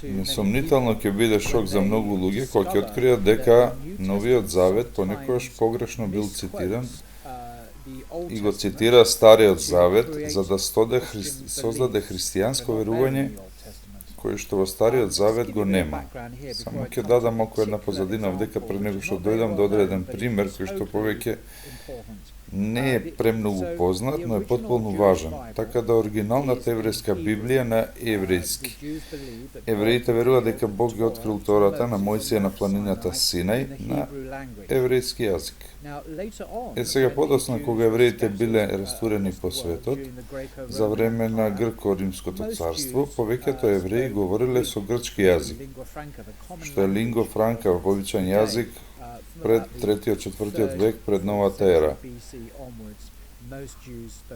Несомнително ќе биде шок за многу луѓе кога ќе откријат дека Новиот Завет понекогаш погрешно бил цитиран и го цитира Стариот Завет за да создаде христијанско верување кој што во Стариот Завет го нема. Само ќе дадам малку една позадина овдека пред него што дојдам до одреден пример кој што повеќе не е премногу познат, но е потполно важен. Така да оригиналната еврејска Библија на еврејски. Евреите веруваат дека Бог ги открил Тората на Мојсија на планината Синај на еврејски јазик. Сега подоцна кога евреите биле растурени по светот, за време на Грко-Римското царство, повеќето евреи говореле со грчки јазик, што е лингва франка, обичаен јазик пред 3-4 век пред новата ера.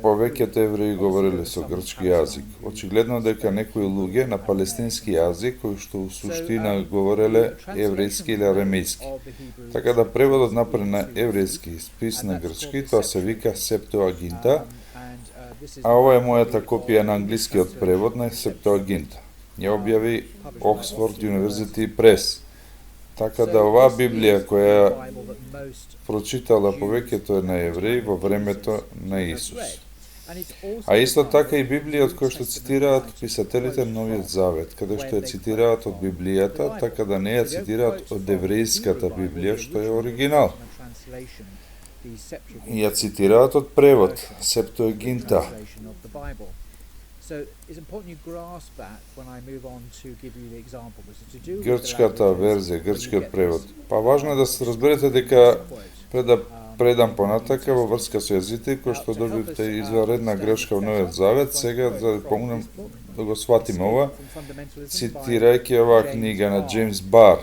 Повеќето евреи говореле со грчки јазик. Очигледно дека некои луѓе на палестински јазик, кои што у суштина говореле еврејски или арамејски. Така да преводот направен на еврејски спис на грчки, тоа се вика Септуагинта, а ова е мојата копија на англискиот превод на Септуагинта. Ја објави Оксфорд University Press. Така да оваа Библија која прочитала повеќето е на евреи во времето на Исус. А исто така и Библија од која што цитираат писателите на Новиот Завет, каде што ја цитираат од Библијата, така да не ја цитираат од еврејската Библија, што е оригинал. И ја цитираат од превод, Септуагинта. Грчката верзија, грчкиот превод. Па важно е да се разберете дека пред да предам понатака во врска со јазиците, кој што добивте изваредна грешка во Новиот Завет, сега да помогнем да го сватиме ова, цитирајќи оваа книга на Джеймс Бар.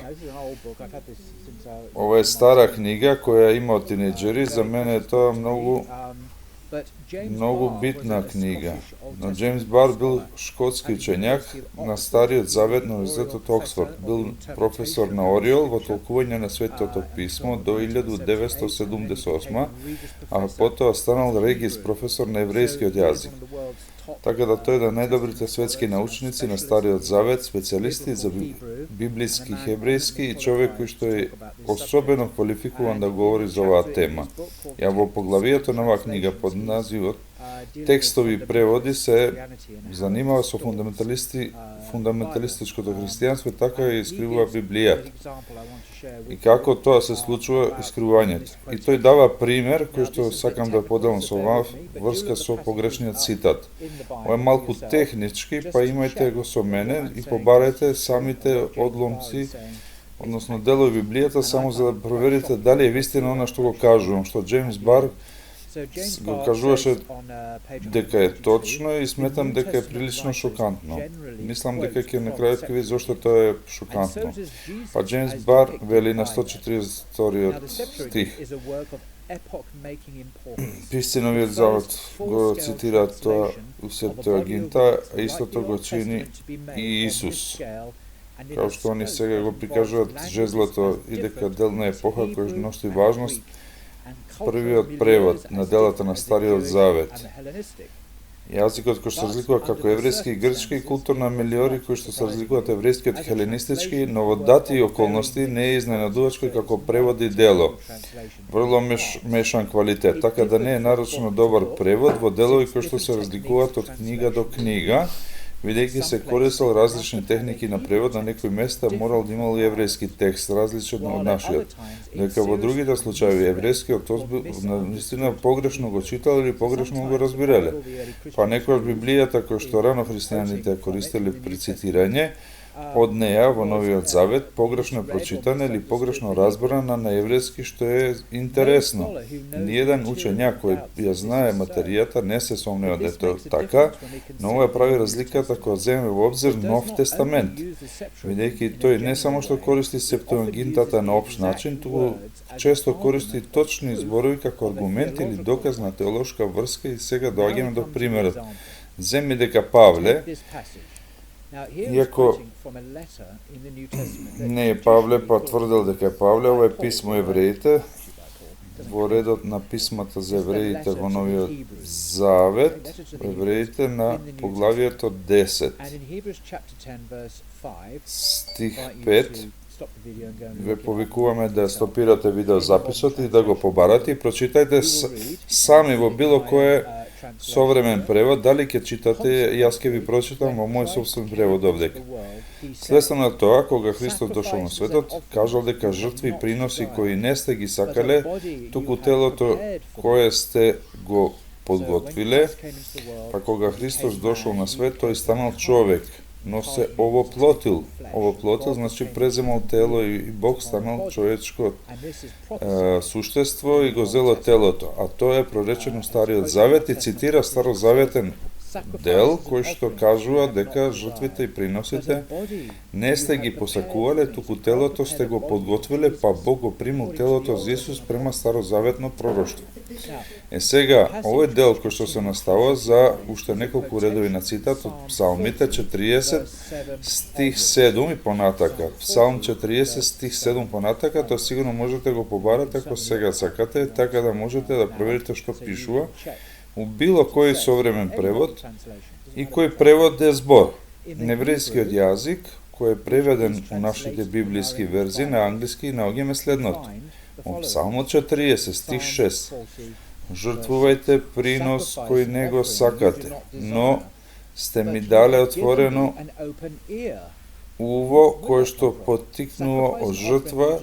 Ова е стара книга која има од тинеџери, за мене е тоа многу битна книга. Но Джеймс Бар бил шкотски учењак на Стариот Завет на Универзитетот Оксфорд. Бил професор на Ориол во толкување на Светото писмо до 1978, а потоа станал регис професор на еврејскиот јазик. Така да тој е најдобрите светски научници на Стариот Завет, специјалисти за библиски хебрејски и човек кој што е особено квалификуван да говори за оваа тема. Ја во поглавието на оваа книга под називот Текстови и преводи се занимава со фундаменталистичкото христијанство, така и искривува Библијата. И како тоа се случува искривувањето. И тој дава пример кој што сакам да поделам со вас врска со погрешниот цитат. Ова е малку технички, па имајте го со мене и побарајте самите одломци, односно делови Библијата, само за да проверите дали е вистина она што го кажувам, што Джеймс Бар го кажуваше дека е точно и сметам дека е прилично шокантно. Мислам дека ќе на крајот ќе види зошто тоа е шокантно. Па Джеймс Бар вели на 142 стих. Писци Новиот Завет го цитираат тоа у Септуагинта, а истото го чини и Исус. Као што они сега го прикажуваат жезлото и дека дел на епоха која носи важност, првиот превод на делата на Стариот Завет. Јазикот кој што се разликува како еврејски и грчки и културна мелиори кои што се разликуваат еврејскиот хеленистички, но во дати и околности не е изненадувачко како превод и дело. Врло мешан квалитет, така да не е нарочно добар превод во делови кои што се разликуваат од книга до книга, бидејќи се користел различни техники на превод, на некои места морал да имал и еврејски текст, различен од нашиот. Дека во другите случаи еврејскиот текст наистина погрешно го читал или погрешно го разбирале. Па некојаш Библијата која што рано христијаните користеле при цитирање, од неја во Новиот Завет погрешно прочитана или погрешно разбрана на еврејски, што е интересно. Ниеден учењак кој ја знае материјата не се сомнева дека е така, но ова прави разликата кога земе во обзир Нов Тестамент, бидејќи тој не само што користи Септуагинтата на општ начин, туку често користи точни зборови како аргумент или доказ на теолошка врска. И сега доаѓаме до примерот. Земи дека Павле, иако не е Павле, па тврдел дека е Павле, ова е писмо евреите, во редот на писмата за евреите во Новиот Завет, евреите на поглавието 10, стих 5, ве повикуваме да стопирате видеозаписот и да го побарате и прочитајте сами во било кое современ превод, дали ќе читате, јас ќе ви прочитам во мој собствен превод овдека. Следствено на тоа, кога Христос дошол на светот, кажал дека жртви и приноси кои не сте ги сакале, туку телото кое сте го подготвиле, па кога Христос дошол на свет, тој станал човек, но се овоплотил. Овоплотил значи преземал тело и Бог станал човечко суштество и го зело телото. А тоа е проречено Стариот Завет и цитира Старозаветен дел кој што кажува дека жртвите и приносите не сте ги посакувале, туку телото сте го подготвиле, па Бог го примил телото за Исус према Старозаветно пророштво. Сега, овој дел кој што се наставува за уште неколку редови на цитат од Псалмите 40 стих 7 и понатака. Псалм 40 стих 7 понатака, тоа сигурно можете го побарате ако сега сакате, така да можете да проверите што пишува у било кој современ превод и кој превод е збор. Неврејскиот јазик, кој е преведен у нашите библиски верзии на англиски, наоѓаме следното. Од Псалмот 40, стих 6. Жртвувајте принос кој не го сакате, но сте ми дале отворено уво кое што поттикнува од жртва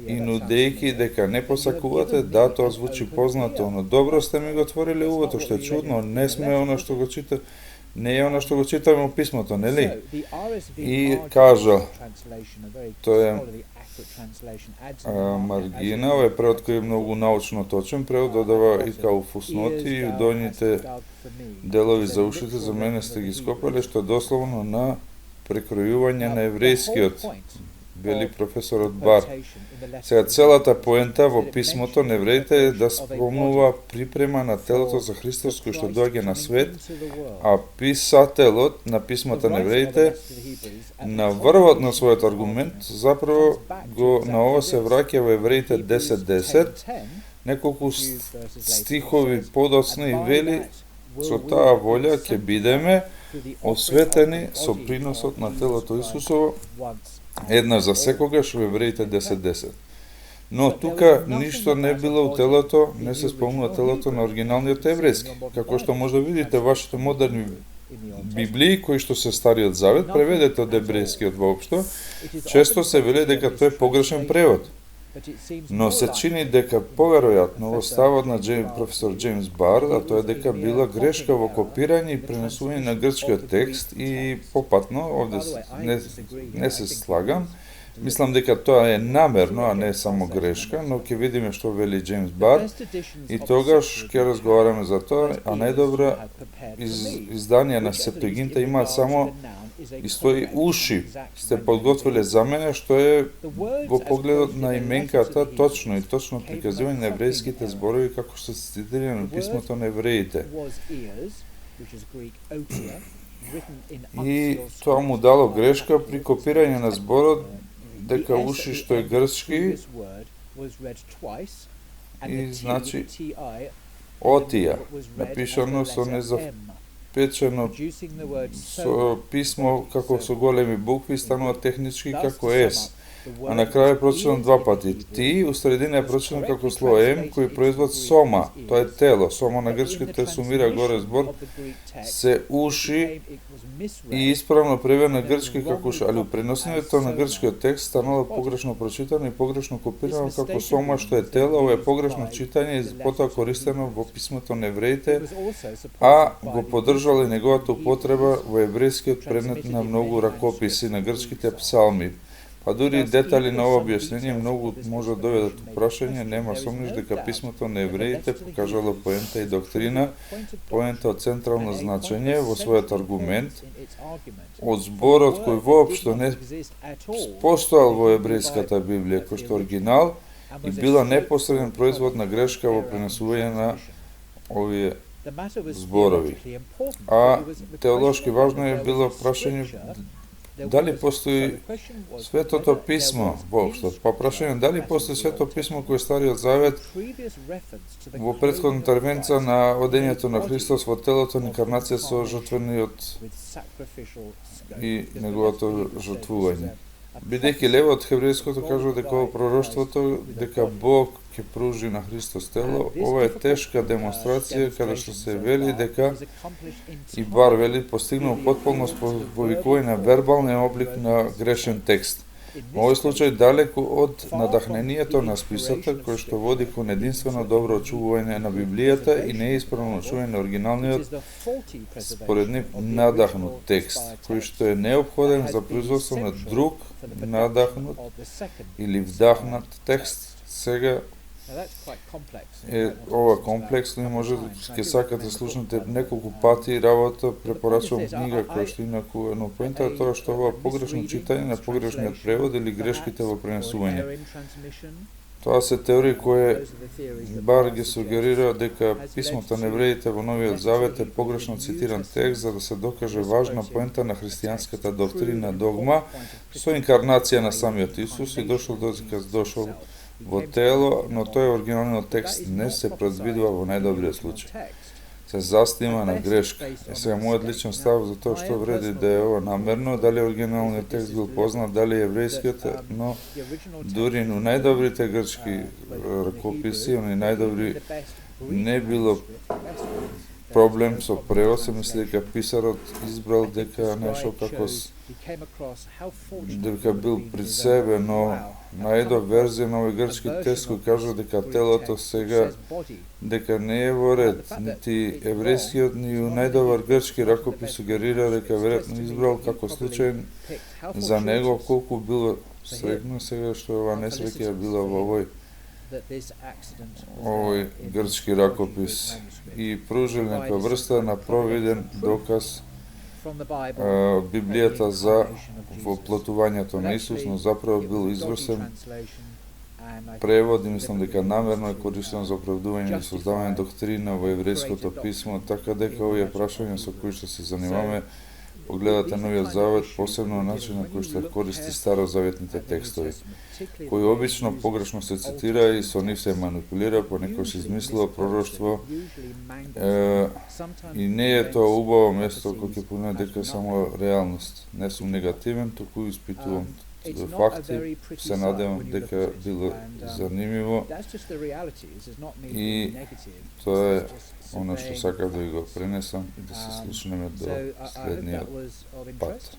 и нудејки дека не посакувате, да, тоа звучи познато, но добро сте ми го отвориле увото, што е чудно, не сме она што го чита, не е она што го читаме во писмото, нели? И кажа, тоа е маргина, овој превод кој е многу научно точен, превод додава и као фусноти и доњите делови за ушите, за мене сте ги скопале, што е дословно на прекројување на еврејскиот, вели професорот Бар. Сега целата поента во писмото на евреите е да спомнува припрема на телото за Христос кој што доаѓа на свет, а писателот на писмата на евреите на врвот на својот аргумент заправо го на ова се враќа во Евреите 10:10, неколку стихови подоцна и вели со таа волја ќе бидеме осветени со приносот на телото Исусово еднаш за секогаш во Евреите 10:10. Но тука ништо не било у телото, не се спомнува телото на оригиналниот еврејски. Како што може да видите вашите модерни Библии, кои што се Стариот Завет, преведете од еврејскиот воопшто, често се вели дека тоа е погрешен превод. Но се чини дека поверојатно во ставот на професор Джеймс Бар, а тоа е дека била грешка во копирање и пренесување на грчкиот текст и попатно, овде не се слагам, мислам дека тоа е намерно, а не само грешка, но ќе видиме што вели Джеймс Бар и тогаш ќе разговараме за тоа, а најдобра изданија на Септуагинта имаат само и стои уши, сте подготвиле за мене, што е во погледот на именката точно и точно приказување на еврејските зборови како што се цитирани на писмото на евреите. И тоа му дало грешка при копирање на зборот дека уши што е грчки и значи отија, напишано со печено со писмо како со големи букви станува технички како S, а на крај е прочитано два пати. Ти, у средина е прочитано како слово М, кој производ сома, тоа е тело. Сома на грчки те сумира горе збор, се уши и исправно преведено на грчки како уши, али у преноснието на грчкиот текст станало погрешно прочитано и погрешно копирано како сома што е тело. Ова е погрешно читање и потоа користено во писмото на евреите, а го поддржала и неговата употреба во еврејскиот предмет на многу ракописи на грчките псалми. Па дури и детали на ова објаснение многу може да доведат прашање, нема сомниш дека писмото на евреите покажало поента и доктрина, поента од централно значење во својот аргумент, од зборот кој воопшто не постојал во еврејската Библија, кој што оригинал и била непосреден производ на грешка во пренесување на овие зборови. А теолошки важно е било прашање Дали постои Светото писмо воопшто? Па прашање дали постои Свето писмо кој е Стариот Завет во претходната интервенција на одењето на Христос во телото на инкарнација со жртвениот и неговото жртвување. Бидејќи левот хеврејското кажува дека во пророштвото дека Бог ќе пружи на Христос тело, ова е тешка демонстрација каде што се вели дека и бар вели постигнал потполност по повикување на вербалниот облик на грешен текст. Во овој случај далеку од надахнението на списата кој што води кон единствено добро очувување на Библијата и неисправно очување на оригиналниот според нив надахнут текст, кој што е неопходен за производство на друг надахнут или вдахнат текст. Сега е ова комплексно и може ќе сакате да слушнете неколку пати работа, препорачувам книга која што инаку, но поента е тоа што ова погрешно читање на погрешниот превод или грешките во пренесување. Тоа се теории кои бар ги сугерира дека писмото на евреите во Новиот Завет е погрешно цитиран текст за да се докаже важна поента на христијанската доктрина догма со инкарнација на самиот Исус и дошол во тело, но тој оригиналниот текст не се предвидува во најдобриот случај. Се застима на грешка. Сега мојот личен став за тоа што вреди да е ова намерно, дали оригиналниот текст бил познат, дали еврејскиот, но дури на најдобрите грчки ракописи, они најдобри не било проблем со превод, се мисли дека писарот избрал дека нешто како дека бил пред себе, но најдов верзија на овој грчки текст кој кажува дека телото сега дека не е во ред, нити еврејскиот ни најдобар грчки ракопис сугерира дека веројатно избрал како случај за него колку било среќно сега што ова несреќа била во овој грчки ракопис и пружил некоја врста на провиден доказ Библијата за воплотувањето на Исус, но заправо бил изврсен превод и мислам дека намерно е користен за оправдување и создавање доктрина во еврејското писмо, така дека овие прашања со кои што се занимаваме погледате Новиот Завет, посебно начинот кој што користи старозаветните текстови, кои обично погрешно се цитира и со нив се манипулира, понекогаш измислува пророштво и не е тоа убаво место кој ќе помине дека само реалност. Не сум негативен, туку испитувам факти, се надевам дека било занимиво и тоа е оно што сакав да ви го пренесам и да се слушнеме до следниот пат.